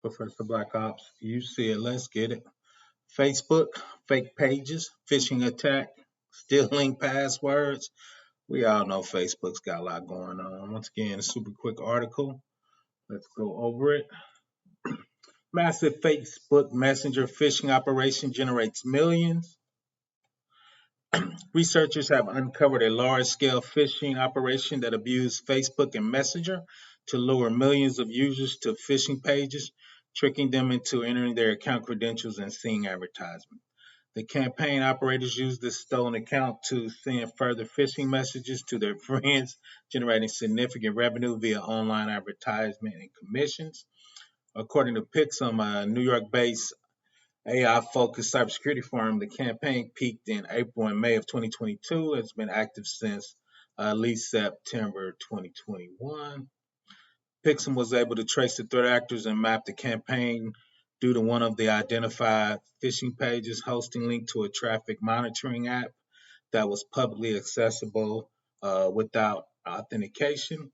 Professor Black Ops, you see it. Let's get it. Facebook, fake pages, phishing attack, stealing passwords. We all know Facebook's got a lot going on. Once again, a super quick article. Let's go over it. Massive Facebook Messenger phishing operation generates millions. Researchers have uncovered a large scale phishing operation that abused Facebook and Messenger to lure millions of users to phishing pages, tricking them into entering their account credentials and seeing advertisements. The campaign operators used this stolen account to send further phishing messages to their friends, generating significant revenue via online advertisement and commissions. According to PIXM, a New York based AI-focused cybersecurity firm, the campaign peaked in April and May of 2022. It's been active since at least September 2021. PIXM was able to trace the threat actors and map the campaign due to one of the identified phishing pages hosting link to a traffic monitoring app that was publicly accessible without authentication.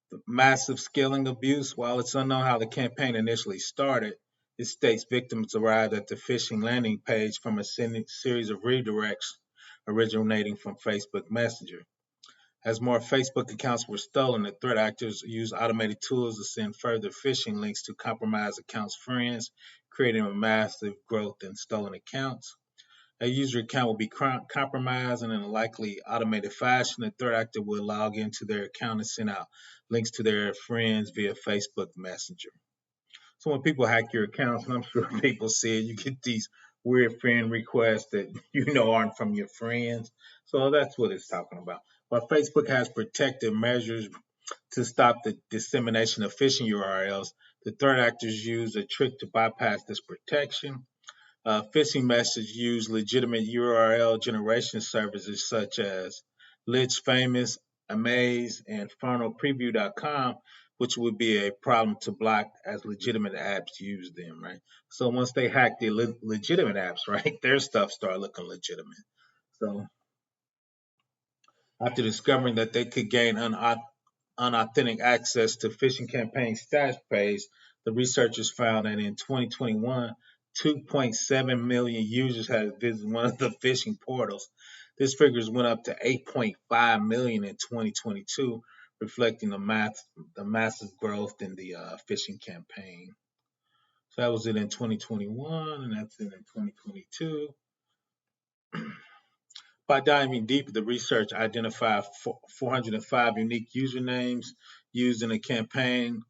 The massive scaling abuse, while it's unknown how the campaign initially started, it states victims arrived at the phishing landing page from a series of redirects originating from Facebook Messenger. As more Facebook accounts were stolen, the threat actors used automated tools to send further phishing links to compromised accounts' friends, creating a massive growth in stolen accounts. A user account will be compromised, and in a likely automated fashion, the threat actor will log into their account and send out links to their friends via Facebook Messenger. So when people hack your accounts, and I'm sure people see it, you get these weird friend requests that aren't from your friends. So that's what it's talking about. While Facebook has protective measures to stop the dissemination of phishing URLs, the threat actors use a trick to bypass this protection. Phishing messages use legitimate URL generation services such as Lich Famous, Amaze, and FunnelPreview.com, which would be a problem to block as legitimate apps use them, right? So once they hack the legitimate apps, right, their stuff start looking legitimate. So after discovering that they could gain unauthentic access to phishing campaign stash page, the researchers found that in 2021, 2.7 million users had visited one of the phishing portals. This figure went up to 8.5 million in 2022, reflecting the massive growth in the phishing campaign. So that was it in 2021, and that's it in 2022. By diving deeper, the research identified 405 unique usernames used in a campaign,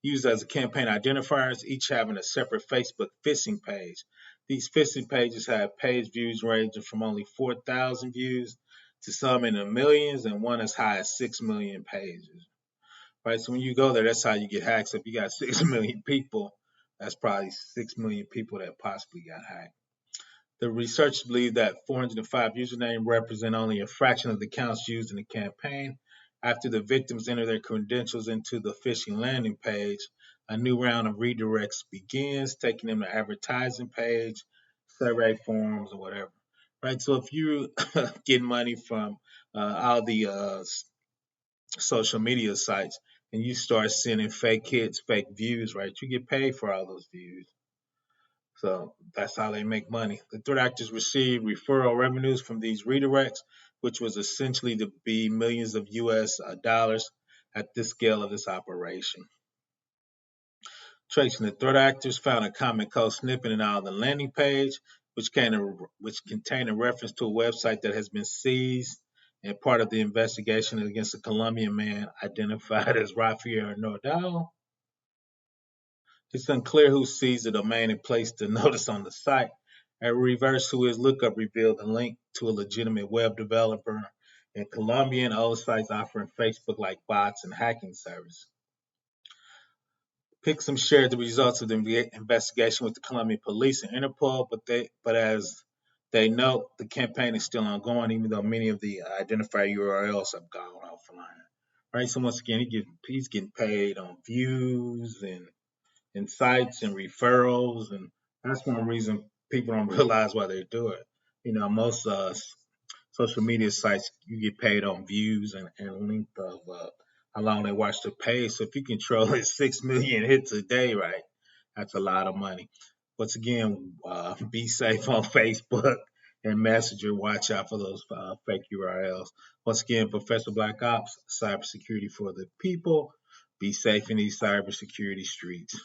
used as a campaign identifiers, each having a separate Facebook phishing page. These phishing pages have page views ranging from only 4,000 views to some in the millions, and one as high as 6 million pages. Right, so when you go there, that's how you get hacked. So if you got 6 million people, that's probably 6 million people that possibly got hacked. The researchers believe that 405 usernames represent only a fraction of the accounts used in the campaign. After the victims enter their credentials into the phishing landing page, a new round of redirects begins, taking them to advertising page, survey forms, or whatever. Right. So if you get money from all the social media sites and you start sending fake hits, fake views, right, you get paid for all those views. So that's how they make money. The threat actors receive referral revenues from these redirects, which was essentially to be millions of US dollars at this scale of this operation. Tracing the threat actors found a common code snippet in all the landing page, which contained a reference to a website that has been seized and part of the investigation against a Colombian man identified as Rafael Nordal. It's unclear who seized the domain and placed the notice on the site. A reverse Whois lookup revealed a link to a legitimate web developer in Colombia and other sites offering Facebook-like bots and hacking services. PIXM shared the results of the investigation with the Colombian police and Interpol, but as they note, the campaign is still ongoing, even though many of the identified URLs have gone offline. Right. So once again, he's getting paid on views and sites and referrals, and that's one reason people don't realize why they do it. Most social media sites you get paid on views and length of how long they watch the page. So if you control it, 6 million hits a day, right? That's a lot of money. Once again, be safe on Facebook and Messenger. Watch out for those fake URLs. Once again, Professor Black Ops, cybersecurity for the people. Be safe in these cybersecurity streets.